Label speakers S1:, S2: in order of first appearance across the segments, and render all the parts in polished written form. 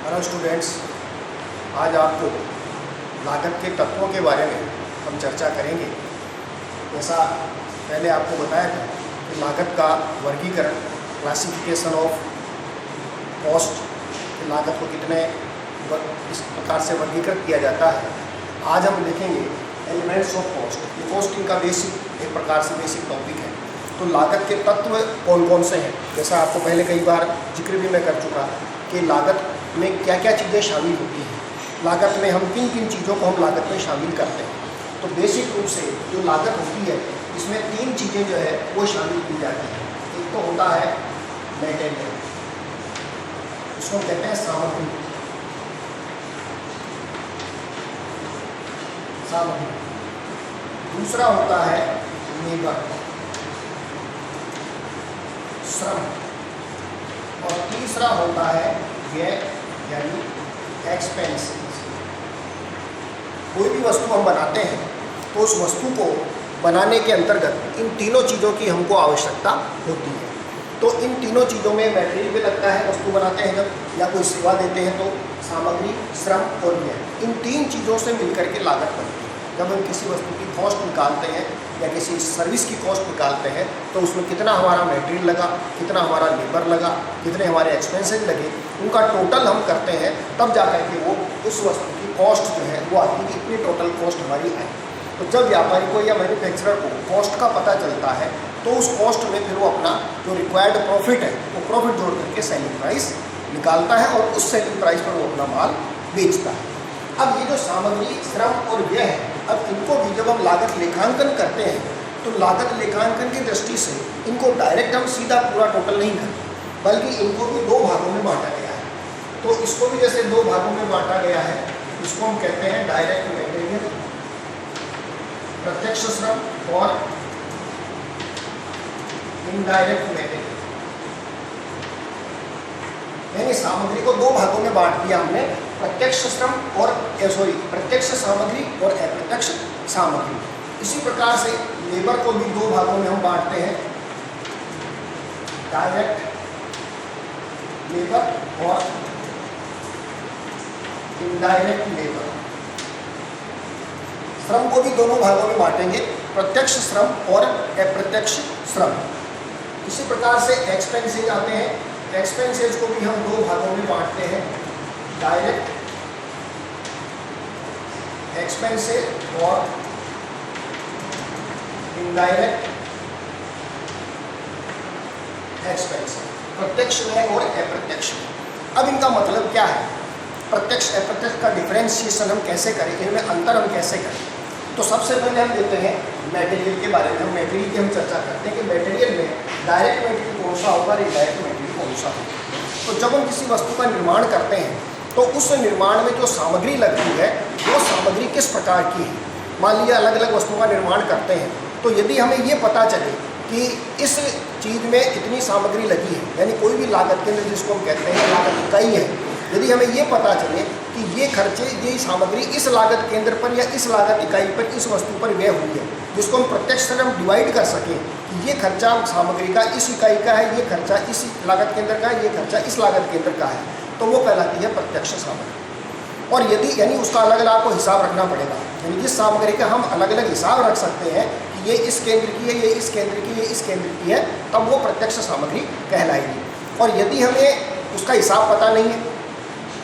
S1: Hello students, आज आपको लागत के तत्वों के बारे में हम चर्चा करेंगे। जैसा पहले आपको बताया था कि लागत का वर्गीकरण, क्लासिफिकेशन ऑफ कॉस्ट, लागत को कितने इस प्रकार से वर्गीकृत किया जाता है। आज हम देखेंगे एलिमेंट्स ऑफ कॉस्ट। ये कॉस्टिंग का एक प्रकार से बेसिक टॉपिक है। तो लागत के तत्व कौन कौन से हैं, जैसा आपको पहले कई बार जिक्र भी मैं कर चुका कि लागत में क्या क्या चीज़ें शामिल होती हैं, लागत में हम किन किन चीज़ों को हम लागत में शामिल करते हैं। तो बेसिक रूप से जो लागत होती है इसमें तीन चीज़ें जो है वो शामिल की जाती हैं। एक तो होता है मटेरियल, इसको कहते हैं सामग्री। दूसरा होता है लेबर, श्रम, और तीसरा होता है व्यय यानी एक्सपेंस। कोई भी वस्तु हम बनाते हैं तो उस वस्तु को बनाने के अंतर्गत इन तीनों चीज़ों की हमको आवश्यकता होती है। तो इन तीनों चीज़ों में मटेरियल भी लगता है, वस्तु बनाते हैं जब, या कोई सेवा देते हैं तो सामग्री, श्रम और व्यय, इन तीन चीज़ों से मिलकर के लागत बनती है। जब हम किसी वस्तु की कॉस्ट निकालते हैं या किसी सर्विस की कॉस्ट निकालते हैं तो उसमें कितना हमारा मटेरियल लगा, कितना हमारा लेबर लगा, कितने हमारे एक्सपेंसेस लगे, उनका टोटल हम करते हैं, तब जा कर के वो उस वस्तु की कॉस्ट जो है वो आती है कि इतनी टोटल कॉस्ट हमारी आई। तो जब व्यापारी को या मैन्युफैक्चरर को कॉस्ट का पता चलता है तो उस कॉस्ट में फिर वो अपना जो रिक्वायर्ड प्रॉफिट है वो प्रॉफिट जोड़ करके सेलिंग प्राइस निकालता है और उस सेलिंग प्राइस पर वो अपना माल बेचता है। अब ये जो सामग्री, श्रम और व्यय है, अब इनको भी जब हम लागत लेखांकन करते हैं तो लागत लेखांकन की दृष्टि से इनको डायरेक्ट हम सीधा पूरा टोटल नहीं करते, बल्कि इनको भी दो भागों में बांटा गया है। तो इसको भी जैसे दो भागों में बांटा गया है, इसको हम कहते हैं डायरेक्ट मटेरियल, प्रत्यक्ष श्रम, और इनडायरेक्ट मटेरियल। यानी सामग्री को दो भागों में बांट दिया हमने, प्रत्यक्ष श्रम और प्रत्यक्ष सामग्री और अप्रत्यक्ष सामग्री। इसी प्रकार से लेबर को भी दो भागों में हम बांटते हैं, डायरेक्ट लेबर और इनडायरेक्ट लेबर। श्रम को भी दोनों भागों में बांटेंगे, प्रत्यक्ष श्रम और अप्रत्यक्ष श्रम। इसी प्रकार से एक्सपेंसेज आते हैं, एक्सपेंसेज को भी हम दो भागों में बांटते हैं, डायरेक्ट एक्सपेंसेज और इनडायरेक्ट एक्सपेंसेज, प्रत्यक्ष व्यय और अप्रत्यक्ष। अब इनका मतलब क्या है, प्रत्यक्ष अप्रत्यक्ष का डिफरेंशिएशन हम कैसे करें, इनमें अंतर हम कैसे करें। तो सबसे पहले हम देते हैं मटेरियल के बारे में। हम मटेरियल की हम चर्चा करते हैं कि मटेरियल में डायरेक्ट मटेरियल कौन सा होगा और इनडायरेक्ट मटेरियल कौन सा होगा। तो जब हम किसी वस्तु का निर्माण करते हैं तो उस निर्माण में जो सामग्री लगती है वो सामग्री किस प्रकार की है। मान लीजिए अलग अलग वस्तुओं का निर्माण करते हैं, तो यदि हमें ये पता चले कि इस चीज़ में इतनी सामग्री लगी है, यानी कोई भी लागत केंद्र जिसको हम कहते हैं लागत इकाई है, यदि हमें ये पता चले कि ये खर्चे, ये सामग्री इस लागत केंद्र पर या इस लागत इकाई पर, इस वस्तु पर व्यय हुई है, जिसको हम प्रत्यक्ष से हम डिवाइड कर सकें कि ये खर्चा सामग्री का इस इकाई का है, ये खर्चा इस लागत केंद्र का है, ये खर्चा इस लागत केंद्र का है, तो वो कहलाती है प्रत्यक्ष सामग्री। और यदि यानी उसका अलग अलग आपको हिसाब रखना पड़ेगा, यानी जिस सामग्री का हम अलग अलग हिसाब रख सकते हैं कि ये इस केंद्र की है, ये इस केंद्र की, ये इस केंद्र की है, तब वो प्रत्यक्ष सामग्री कहलाएगी। और यदि हमें उसका हिसाब पता नहीं है,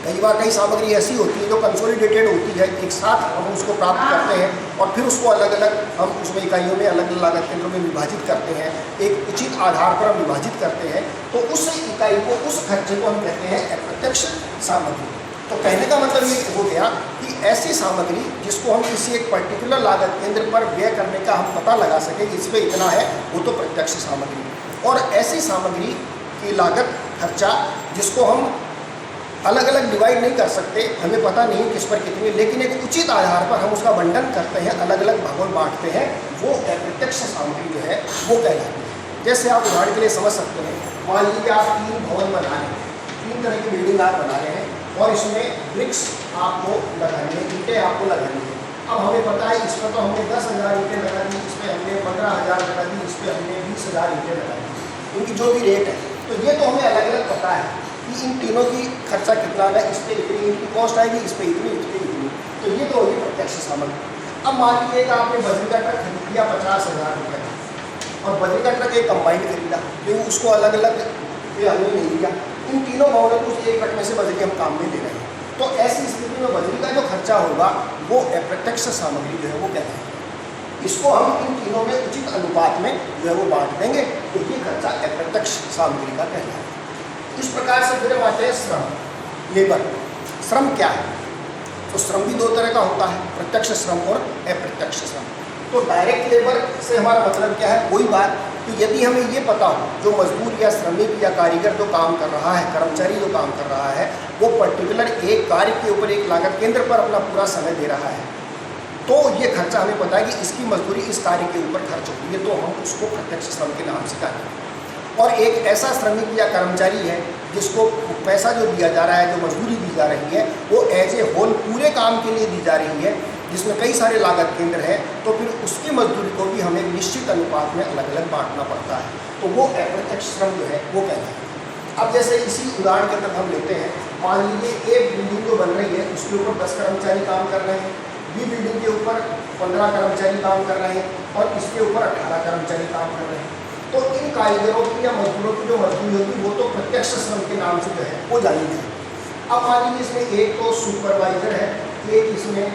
S1: कई बार कई सामग्री ऐसी होती है जो कंसोलिडेटेड होती है, एक साथ हम उसको प्राप्त करते हैं और फिर उसको अलग अलग हम उसमें इकाइयों में अलग अलग लागत केंद्रों में विभाजित करते हैं, एक उचित आधार पर हम विभाजित करते हैं, तो उस इकाई को, उस खर्चे को हम कहते हैं अप्रत्यक्ष सामग्री। तो कहने का मतलब ये हो गया कि ऐसी सामग्री जिसको हम किसी एक पर्टिकुलर लागत केंद्र पर व्यय करने का हम पता लगा सकें कि इस पर इतना है, वो तो प्रत्यक्ष सामग्री। और ऐसी सामग्री की लागत, खर्चा जिसको हम अलग अलग डिवाइड नहीं कर सकते, हमें पता नहीं किस पर कितनी, लेकिन एक उचित आधार पर हम उसका बंटन करते हैं, अलग अलग भागों में बांटते हैं, वो अप्रत्यक्ष सामग्री जो है वो कहलाती है। जैसे आप उदाहरण के लिए समझ सकते हैं, मान लीजिए आप 3 भवन बना रहे हैं, 3 तरह की बिल्डिंग आप बना रहे हैं और इसमें ब्रिक्स आपको लगानी है, ईंटें आपको लगानी है। अब हमें पता है इस पर तो हमने 10,000 ईंटें लगा दी, इस पर हमने 15,000 लगा दी, इस पर हमने 20,000 ईंटें लगा दी, उनकी जो भी रेट है, तो ये तो हमें अलग अलग पता है। कि इन तीनों की खर्चा कितना आना है, इस पर इतनी इनकी कॉस्ट आएगी, इस पर इतनी, इस पर इतनी। तो ये तो होगी प्रत्यक्ष सामग्री। अब मान लीजिए कि आपने बजरी का ट्रक खरीद लिया 50,000 रुपये का, और बजरी का ट्रक एक कंबाइंड खरीदा, क्योंकि उसको अलग अलग पे हमने नहीं लिया, इन तीनों भावों को एक ट्रक में से बजरी हम काम में ले रहे हैं। तो ऐसी स्थिति में बजरी का जो खर्चा होगा वो अप्रत्यक्ष सामग्री जो है वो कहलाएगी। इसको हम इन तीनों में उचित अनुपात में जो है वो बांट देंगे, तो ये खर्चा अप्रत्यक्ष सामग्री का कहलाएगा। इस प्रकार से फिर हम आते हैं श्रम, लेबर। श्रम क्या है? तो श्रम भी दो तरह का होता है, प्रत्यक्ष श्रम और अप्रत्यक्ष श्रम। तो डायरेक्ट लेबर से हमारा मतलब क्या है? वही बात कि यदि हमें ये पता हो जो मजदूर या श्रमिक या कारीगर जो काम कर रहा है, कर्मचारी जो काम कर रहा है, वो पर्टिकुलर एक कार्य के ऊपर एक लागत केंद्र पर अपना पूरा समय दे रहा है, तो ये खर्चा हमें पता है कि इसकी मजदूरी इस कार्य के ऊपर खर्च होती है, तो हम उसको प्रत्यक्ष श्रम के नाम से कहेंगे। और एक ऐसा श्रमिक या कर्मचारी है जिसको पैसा जो दिया जा रहा है, जो मजदूरी दी जा रही है, वो एज ए होल पूरे काम के लिए दी जा रही है, जिसमें कई सारे लागत केंद्र हैं, तो फिर उसकी मजदूरी को भी हमें निश्चित अनुपात में अलग अलग बांटना पड़ता है, तो वो अप्रत्यक्ष श्रम जो है वो कहलाता है। अब जैसे इसी उदाहरण के अंदर हम लेते हैं, मान लीजिए एक बिल्डिंग जो बन रही है उसके ऊपर 10 कर्मचारी काम कर रहे हैं, बी बिल्डिंग के ऊपर 15 कर्मचारी काम कर रहे हैं, और इसके ऊपर 18 कर्मचारी काम कर रहे हैं। तो इन कारीगरों की या मजदूरों की जो मजदूरी होगी वो तो प्रत्यक्ष श्रम के नाम से जो है वो जानी जाएगी। अब मान लीजिए इसमें एक तो सुपरवाइजर है, एक इसमें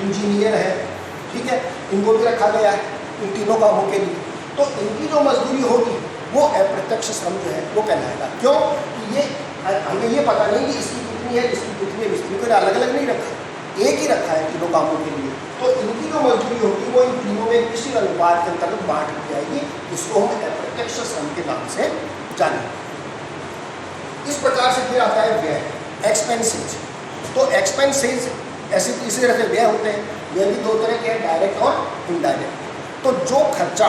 S1: इंजीनियर है, ठीक है, इनको भी रखा गया है इन तीनों कामों के लिए। तो इनकी जो मजदूरी होगी वो अप्रत्यक्ष श्रम जो है वो कहलाएगा। क्यों? कि ये हमें ये पता नहीं कि इसकी कितनी है, इसकी कितनी है, इसकी कोई अलग अलग नहीं रखा, एक ही रखा है तीनों कामों के लिए। तो इनकी जो मजदूरी होगी वो इन तीनों में किसी अनुपात के अंतर्गत बांट दी जाएगी, इसको हम अप्रत्यक्ष श्रम के नाम से जानेंगे। इस प्रकार से फिर आता है व्यय, एक्सपेंसेज। तो एक्सपेंसेज ऐसे इसी तरह से व्यय होते हैं, व्यय भी दो तरह के हैं, डायरेक्ट और इनडायरेक्ट। तो जो खर्चा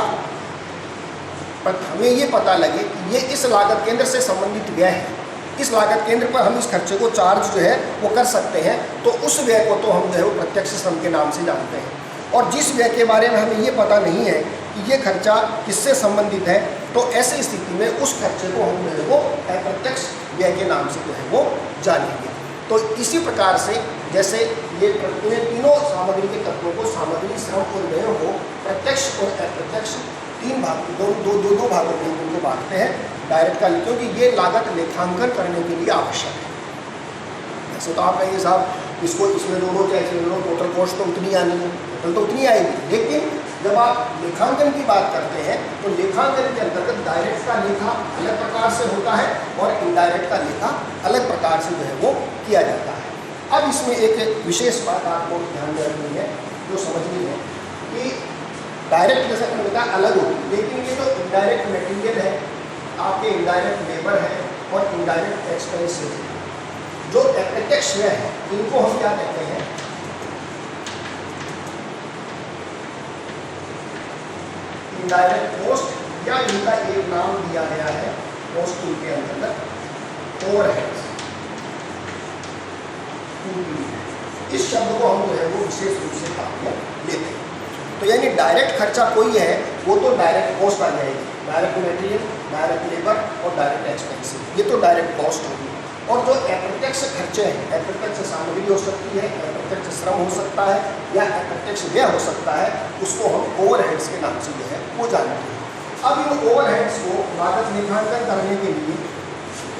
S1: पर हमें ये पता लगे कि ये इस लागत केंद्र से संबंधित व्यय है, इस लागत केंद्र पर हम इस खर्चे को चार्ज जो है वो कर सकते हैं, तो उस व्यय को तो हम जो है वो प्रत्यक्ष श्रम के नाम से जानते हैं। और जिस व्यय के बारे में हमें ये पता नहीं है कि ये खर्चा किससे संबंधित है, तो ऐसी स्थिति में उस खर्चे को हम जो है वो अप्रत्यक्ष व्यय के नाम से जो है वो जानेंगे। तो इसी प्रकार से जैसे ये तीनों सामग्री के तत्वों को, सामग्री, श्रम और व्यय को प्रत्यक्ष और अप्रत्यक्ष तीन भाग, दो भागों में उनको बांटते हैं। डायरेक्ट का, क्योंकि ये लागत लेखांकन करने के लिए आवश्यक है। वैसे तो आप कहेंगे साहब इसको इसमें जोड़ो क्या इसमें जोड़ो, टोटल कॉस्ट तो उतनी आनी है, टोटल तो उतनी आएगी, लेकिन जब आप लेखांकन की बात करते हैं तो लेखांकन के अंतर्गत डायरेक्ट का लेखा अलग प्रकार से होता है और इनडायरेक्ट का लेखा अलग प्रकार से जो है वो किया जाता है। अब इसमें एक विशेष बात आपको ध्यान में रखनी है, जो समझनी है कि डायरेक्ट जैसे मैंने बताया अलग होगी, लेकिन ये जो इनडायरेक्ट मटेरियल है, आपके इनडायरेक्ट लेबर है और इनडायरेक्ट एक्सपेंसेस है, जो अप्रत्यक्ष व्यय है, इनको हम क्या कहते हैं? इनडायरेक्ट कॉस्ट, या इनका एक नाम दिया गया है कॉस्ट के अंतर्गत ओवरहेड्स। इस शब्द को हम जो है वो विशेष रूप से काम में लेते हैं। तो यानी डायरेक्ट खर्चा कोई है वो तो डायरेक्ट कॉस्ट आ जाएगी, डायरेक्ट मटेरियल, डायरेक्ट लेबर और डायरेक्ट एक्सपेंसेस, ये तो डायरेक्ट कॉस्ट होगी। और जो अप्रत्यक्ष खर्चे हैं, अप्रत्यक्ष सामग्री हो सकती है, अप्रत्यक्ष श्रम हो सकता है, या अप्रत्यक्ष व्यय हो सकता है, उसको हम ओवरहेड्स के नाम से जो है वो जानते हैं। अब इन ओवरहेड्स को लागत लेखांकन करने के लिए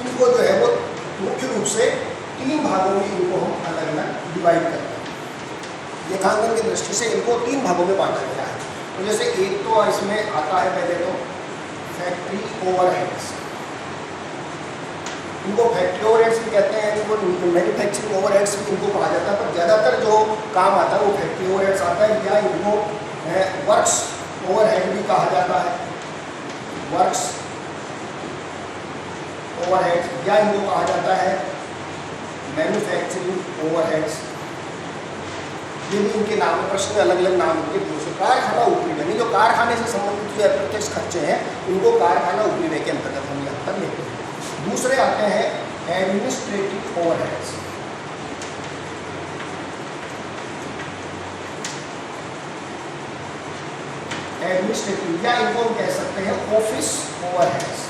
S1: इनको जो है वो मुख्य रूप से तीन भागों में इनको हम अलग अलग डिवाइड करते हैं। लेखांकन की दृष्टि से इनको तीन भागों में बांटा गया है। तो जैसे एक तो इसमें आता है पहले तो फैक्ट्री ओवरहेड्स, इनको फैक्ट्री ओवरहेड्स भी कहते हैं, इनको मैन्युफैक्चरिंग ओवरहेड्स भी इनको कहा जाता है, पर ज़्यादातर जो काम आता है वो फैक्ट्री ओवरहेड्स आता है, या इनको वर्क्स ओवरहेड भी कहा जाता है, वर्क्स ओवरहेड्स, या इनको कहा जाता है मैन्युफैक्चरिंग ओवरहेड्स। ये भी इनके नाम है, प्रश्न में अलग अलग नाम होंगे। दूसरे कारखाना ऊपरी व्यय, जो कारखाने से संबंधित जो अप्रत्यक्ष खर्चे हैं उनको कारखाना ऊपरी व्यय के अंतर्गत हम यहाँ पर लेते हैं। दूसरे आते हैं एडमिनिस्ट्रेटिव ओवरहेड्स। एडमिनिस्ट्रेटिव, या इनको हम कह सकते हैं ऑफिस ओवरहेड्स।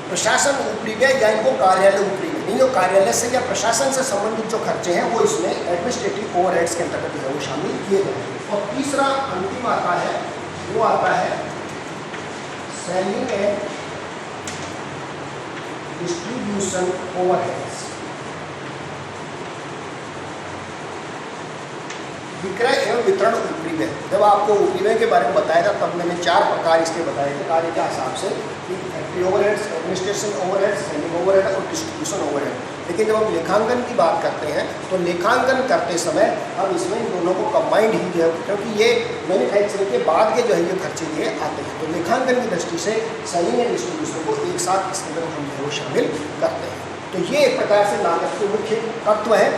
S1: प्रशासन ऊपरी व्यय या इनको कार्यालय ऊपरी व्यय, जो कार्यालय से या प्रशासन से संबंधित जो खर्चे हैं वो इसमें एडमिनिस्ट्रेटिव ओवरहेड्स के अंतर्गत जो है वो शामिल किए गए हैं। और तीसरा अंतिम आता है, वो आता है सेलिंग एंड डिस्ट्रीब्यूशन ओवरहेड्स। विक्रय एवं वितरण ऊपरी व्यय। जब आपको ऊपरी व्यय के बारे में बताया था तब मैंने 4 प्रकार इसके बताए थे कार्य के हिसाब से, कि factory overheads, administration overheads, selling overhead और डिस्ट्रीब्यूशन ओवरहेड। लेकिन जब हम लेखांकन की बात करते हैं तो लेखांकन करते समय अब इसमें इन दोनों को कंबाइंड ही जो है, क्योंकि ये मैन्युफैक्चरिंग के बाद के जो है ये खर्चे ये आते हैं, तो लेखांकन की दृष्टि से सेलिंग एंड डिस्ट्रीब्यूशन को एक साथ इसके अंदर हम जो शामिल करते हैं। तो ये एक प्रकार से लागत के मुख्य तत्व है,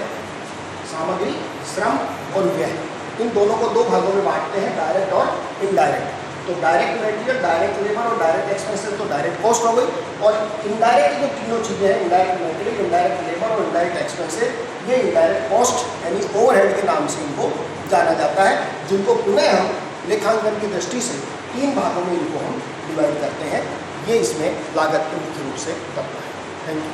S1: सामग्री, श्रम और व्यय। इन दोनों को 2 भागों में बांटते हैं, डायरेक्ट और इनडायरेक्ट। तो डायरेक्ट मटेरियल, डायरेक्ट लेबर और डायरेक्ट एक्सपेंसेस तो डायरेक्ट कॉस्ट हो गई, और इनडायरेक्ट जो तीनों चीज़ें हैं, इंडायरेक्ट मटेरियल, इंडायरेक्ट लेबर और इंडायरेक्ट एक्सपेंसेस, ये इंडायरेक्ट कॉस्ट यानी ओवरहेड के नाम से इनको जाना जाता है, जिनको पुनः हम लेखांकन की दृष्टि से 3 भागों में इनको हम डिवाइड करते हैं। ये इसमें लागत के मुख्य रूप से तत्व है। Thank you.